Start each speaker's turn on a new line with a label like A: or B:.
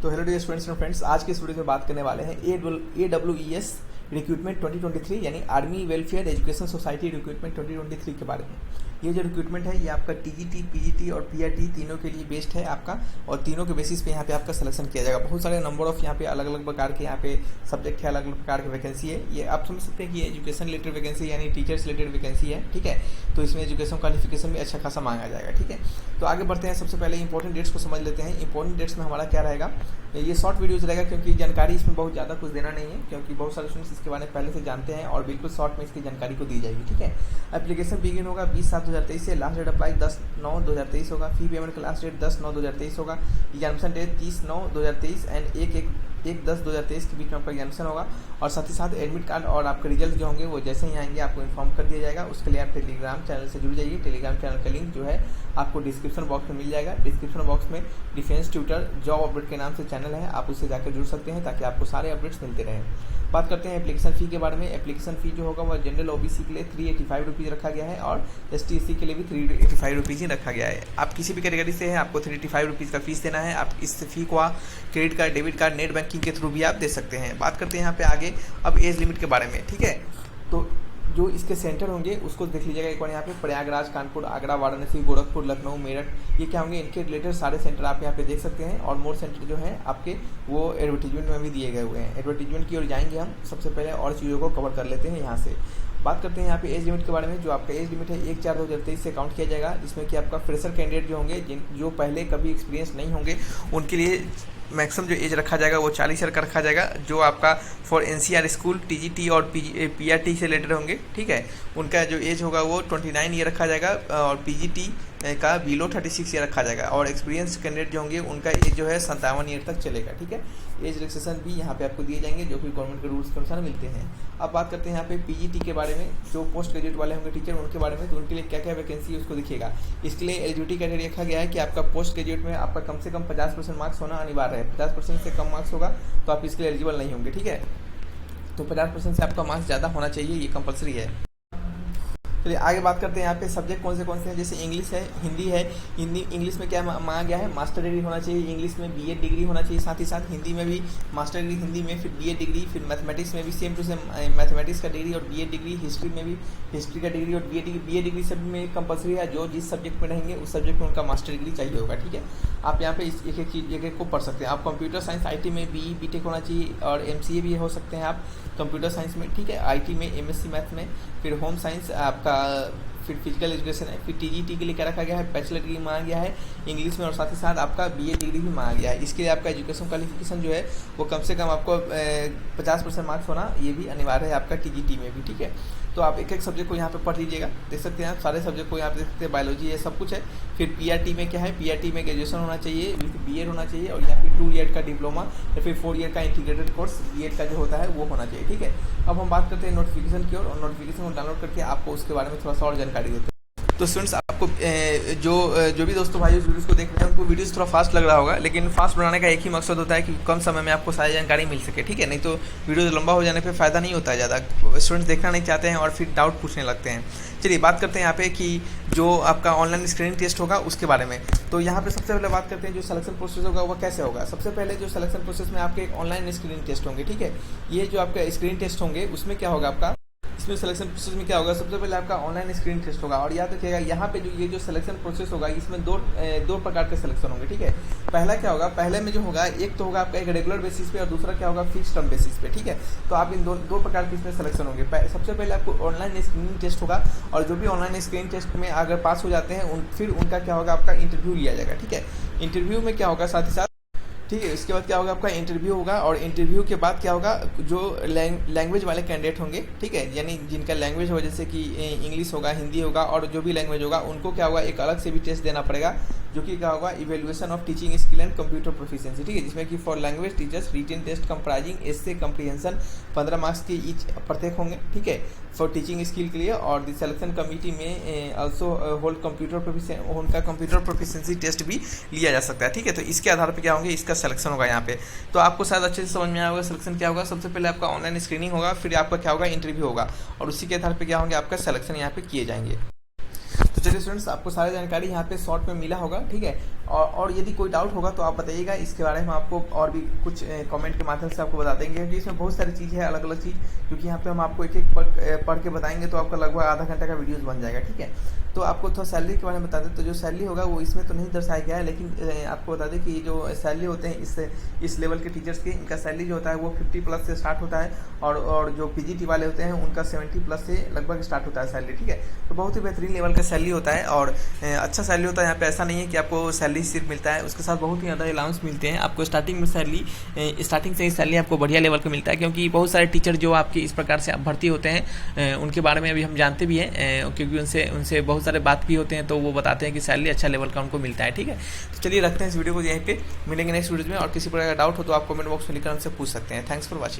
A: तो hello dear students and friends, आज के इस वीडियो में बात करने वाले हैं AWES रिक्रूटमेंट 2023 यानी army welfare education society recruitment 2023 के बारे में। ये जो रिक्रूटमेंट है ये आपका TGT, PGT और PRT तीनों के लिए बेस्ड है आपका, और तीनों के बेसिस पे यहाँ पे आपका सिलेक्शन किया जाएगा। बहुत सारे नंबर ऑफ यहाँ पे अलग अलग प्रकार के यहाँ पे सब्जेक्ट है, अलग अलग प्रकार की वैकेंसी है। ये आप समझ सकते हैं कि ये एजुकेशन रिलेटेड वैकेंसी यानी टीचर्स रिलेटेड वैकेंसी है, ठीक है। तो इसमें एजुकेशन क्वालिफिकेशन भी अच्छा खासा मांगा जाएगा, ठीक है। तो आगे बढ़ते हैं, सबसे पहले इंपॉर्टेंट डेट्स को समझ लेते हैं। इंपॉर्टेंट डेट्स में हमारा क्या रहेगा, ये शॉर्ट वीडियोज रहेगा क्योंकि जानकारी इसमें बहुत ज़्यादा कुछ देना नहीं है, क्योंकि बहुत सारे स्टूडेंट्स इसके बारे में पहले से जानते हैं और बिल्कुल शॉर्ट में इसकी जानकारी को दी जाएगी, ठीक है। एप्लीकेशन बिगिन होगा 20/7/2023 से, लास्ट डेट अप्लाई 10/9/2023 होगा। फी पेमेंट का लास्ट डेट 10/9/2023 होगा। एग्जामिनेशन डेट 30/9/2023 एंड 1/10/2023 के बीच में आपका एग्जामिनेशन होगा। और साथ ही साथ एडमिट कार्ड और आपके रिजल्ट जो होंगे वो जैसे ही आएंगे आपको इन्फॉर्म कर दिया जाएगा। उसके लिए आप टेलीग्राम चैनल से जुड़ जाइए। टेलीग्राम चैनल का लिंक जो है आपको डिस्क्रिप्शन बॉक्स में मिल जाएगा। डिस्क्रिप्शन बॉक्स में डिफेंस ट्यूटर जॉब अपडेट के नाम से चैनल है, आप उससे जाकर जुड़ सकते हैं ताकि आपको सारे अपडेट्स मिलते रहें। बात करते हैं एप्लीकेशन फ़ी के बारे में। एप्लीकेशन फ़ी जो होगा वह जनरल OBC के लिए 385 रुपीज़ रखा गया है और ST/SC के लिए भी 385 रुपीज़ ही रखा गया है। आप किसी भी कैटेगरी से हैं आपको 385 रुपीज़ का फीस देना है। आप इस फ़ी को credit card, debit card, net banking के थ्रू भी आप दे सकते हैं। बात करते हैं यहाँ पे आगे अब एज लिमिट के बारे में, ठीक है। तो जो इसके सेंटर होंगे उसको देख लीजिएगा एक बार। यहाँ पे प्रयागराज, कानपुर, आगरा, वाराणसी, गोरखपुर, लखनऊ, मेरठ, ये क्या होंगे, इनके रिलेटेड सारे सेंटर आप यहाँ पे देख सकते हैं। और मोर सेंटर जो है आपके वो एडवर्टीजमेंट में भी दिए गए हुए हैं। एडवर्टीजमेंट की ओर जाएंगे हम, सबसे पहले और चीज़ों को कवर कर लेते हैं यहाँ से। बात करते हैं यहाँ पे एज लिमिट के बारे में। जो आपका एज लिमिट है 1/4/2023 से काउंट किया जाएगा, जिसमें कि आपका फ्रेशर कैंडिडेट जो होंगे, जो पहले कभी एक्सपीरियंस नहीं होंगे, उनके लिए मैक्सिमम जो एज रखा जाएगा वो 40 ईयर का रखा जाएगा। जो आपका फॉर NCR स्कूल, TGT और PRT से रिलेटेड होंगे, ठीक है, उनका जो एज होगा वो 29 ईयर रखा जाएगा। और PGT का बिलो 36 ईयर रखा जाएगा। और एक्सपीरियंस कैंडिडेट जो होंगे उनका एज जो है 57 ईयर तक चलेगा, ठीक है। एज रिलैक्सेशन भी यहाँ पे आपको दिए जाएंगे जो कि गवर्नमेंट के रूल्स के अनुसार मिलते हैं। अब बात करते हैं यहाँ पे PGT के बारे में। जो पोस्ट ग्रेजुएट वाले होंगे टीचर, उनके बारे में, तो उनके लिए क्या क्या वैकेंसी है उसको देखिएगा। इसके लिए एलिजिबिलिटी क्राइटेरिया रखा गया है कि आपका पोस्ट ग्रेजुएट में आपका कम से कम 50% मार्क्स होना अनिवार्य है। 50% से कम मार्क्स होगा तो आप इसके लिए एलिजिबल नहीं होंगे, ठीक है। तो 50% से आपका मार्क्स ज़्यादा होना चाहिए, ये कंपलसरी है। चलिए आगे बात करते हैं यहाँ पे सब्जेक्ट कौन से हैं। जैसे इंग्लिश है, हिंदी है। हिंदी इंग्लिश में क्या मांगा गया है, मास्टर डिग्री होना चाहिए। इंग्लिश में BA डिग्री होना चाहिए। साथ ही साथ हिंदी में भी मास्टर डिग्री, हिंदी में फिर BA डिग्री, फिर मैथमेटिक्स में भी सेम टू सेम मैथमेटिक्स का डिग्री और BA डिग्री। हिस्ट्री में भी हिस्ट्री का डिग्री और BA डिग्री सब में कंपलसरी है। जो जिस सब्जेक्ट में रहेंगे उस सब्जेक्ट में उनका मास्टर डिग्री चाहिए होगा, ठीक है। आप यहाँ पे एक एक चीज एक को पढ़ सकते हैं। आप कंप्यूटर साइंस IT में BE BTech होना चाहिए और MCA भी हो सकते हैं आप कंप्यूटर साइंस में, ठीक है। IT में MSc मैथ में, फिर होम साइंस आपका, फिर फिजिकल एजुकेशन है। फिर TGT के लिए क्या रखा गया है, बैचलर डिग्री मांगा गया है इंग्लिश में, और साथ ही साथ आपका BA डिग्री भी मांगा गया है। इसके लिए आपका एजुकेशन क्वालिफिकेशन जो है वो कम से कम आपको 50% मार्क्स होना ये भी अनिवार्य है आपका TGT में भी, ठीक है। तो आप एक एक सब्जेक्ट को यहाँ पे पढ़ लीजिएगा, देख सकते हैं आप सारे सब्जेक्ट को यहाँ पे देख सकते हैं। बायोलॉजी ये सब कुछ है। फिर PRT में क्या है, PRT में ग्रेजुएशन होना चाहिए विथ BA होना चाहिए, और या फिर 2 ईयर का डिप्लोमा या फिर 4 ईयर का इंटीग्रेटेड कोर्स B.Ed का जो होता है वो होना चाहिए, ठीक है। अब हम बात करते हैं नोटिफिकेशन की ओर, और नोटिफिकेशन को डाउनलोड करके आपको उसके बारे में थोड़ा सा और जानकारी देते हैं। तो स्टूडेंट्स आपको जो भी दोस्तों भाई इस वीडियोस को देख रहे हैं उनको वीडियोस थोड़ा फास्ट लग रहा होगा, लेकिन फास्ट बनाने का एक ही मकसद होता है कि कम समय में आपको सारी जानकारी मिल सके, ठीक है। नहीं तो वीडियो लंबा हो जाने पे फ़ायदा नहीं होता है, ज़्यादा स्टूडेंट्स देखना नहीं चाहते हैं और फिर डाउट पूछने लगते हैं। चलिए बात करते हैं यहाँ पे कि जो आपका ऑनलाइन स्क्रीनिंग टेस्ट होगा उसके बारे में। तो यहाँ पे सबसे पहले बात करते हैं जो सिलेक्शन प्रोसेस होगा वह कैसे होगा। सबसे पहले जो सिलेक्शन प्रोसेस में आपके ऑनलाइन स्क्रीनिंग टेस्ट होंगे, ठीक है। ये जो आपका स्क्रीनिंग टेस्ट होंगे उसमें क्या होगा, आपका इसमें सिलेक्शन प्रोसेस में क्या होगा, सबसे पहले आपका ऑनलाइन स्क्रीनिंग टेस्ट होगा। और याद रखिएगा यहाँ पे जो ये जो सिलेक्शन प्रोसेस होगा इसमें दो प्रकार के सिलेक्शन होंगे, ठीक है। पहला क्या होगा, पहले में जो होगा एक तो होगा आपका एक रेगुलर बेसिस पे और दूसरा क्या होगा फिक्स टर्म बेसिस पे, ठीक है। तो आप इन दो प्रकार के इसमें सिलेक्शन होंगे। सबसे पहले आपको ऑनलाइन स्क्रीनिंग टेस्ट होगा, और जो भी ऑनलाइन स्क्रीनिंग टेस्ट में अगर पास हो जाते हैं फिर उनका क्या होगा, आपका इंटरव्यू लिया जाएगा, ठीक है। इंटरव्यू में क्या होगा साथ ही साथ, ठीक है, इसके बाद क्या होगा, आपका इंटरव्यू होगा। और इंटरव्यू के बाद क्या होगा, जो लैंग्वेज वाले कैंडिडेट होंगे, ठीक है, यानी जिनका लैंग्वेज होगा जैसे कि इंग्लिश होगा, हिंदी होगा, और जो भी लैंग्वेज होगा उनको क्या होगा, एक अलग से भी टेस्ट देना पड़ेगा, जो कि क्या होगा, evaluation of teaching skill and computer proficiency, ठीक है। जिसमें कि for language teachers written test comprising essay comprehension 15 marks के ईच प्रत्येक होंगे, ठीक है, फॉर टीचिंग स्किल के लिए। और द सिलेक्शन कमेटी में ऑल्सो होल्ड उनका कंप्यूटर प्रोफिशिएंसी टेस्ट भी लिया जा सकता है, ठीक है। तो इसके आधार पर क्या होंगे, इसका सिलेक्शन होगा यहाँ पे। तो आपको शायद अच्छे से समझ में आया होगा सिलेक्शन क्या होगा। सबसे पहले आपका ऑनलाइन स्क्रीनिंग होगा, फिर आपका क्या होगा, इंटरव्यू होगा, और उसी के आधार पर क्या होंगे, आपका सिलेक्शन यहाँ पे किए जाएंगे। तो चलिए स्टूडेंट्स, आपको सारी जानकारी यहाँ पे शॉर्ट में मिला होगा, ठीक है। और यदि कोई डाउट होगा तो आप बताइएगा, इसके बारे में आपको और भी कुछ कमेंट के माध्यम से आपको बता देंगे, क्योंकि इसमें बहुत सारी चीज़ है, अलग अलग चीज़, क्योंकि यहाँ पे हम आपको एक एक पढ़ के बताएंगे तो आपका लगभग आधा घंटा का वीडियोस बन जाएगा, ठीक है। तो आपको थोड़ा सैलरी के बारे में बता दें, तो जो सैलरी होगा वो इसमें तो नहीं दर्शाया गया है, लेकिन आपको बता दें कि जो सैलरी होते हैं इस लेवल के टीचर्स की, इनका सैलरी जो होता है वो 50+ से स्टार्ट होता है, और जो पीजीटी वाले होते हैं उनका 70+ से लगभग स्टार्ट होता है सैलरी, ठीक है। तो बहुत ही बेहतरीन लेवल का सैलरी होता है, और अच्छा सैलरी होता है। यहाँ पे ऐसा नहीं है कि आपको सैलरी सिर्फ मिलता है, उसके साथ बहुत ही ज़्यादा अलाउंस मिलते हैं आपको। स्टार्टिंग से ही सैलरी आपको बढ़िया लेवल का मिलता है, क्योंकि बहुत सारे टीचर जो आपके इस प्रकार से भर्ती होते हैं उनके बारे में अभी हम जानते भी हैं, क्योंकि उनसे बहुत सारे बात भी होते हैं, तो वो बताते हैं कि सैलरी अच्छा लेवल का उनको मिलता है, ठीक है। तो चलिए रखते हैं इस वीडियो को यहीं पे, मिलेंगे नेक्स्ट वीडियो में, और किसी प्रकार का डाउट हो तो आप कमेंट बॉक्स में लिखकर हमसे पूछ सकते हैं। Thanks for watching.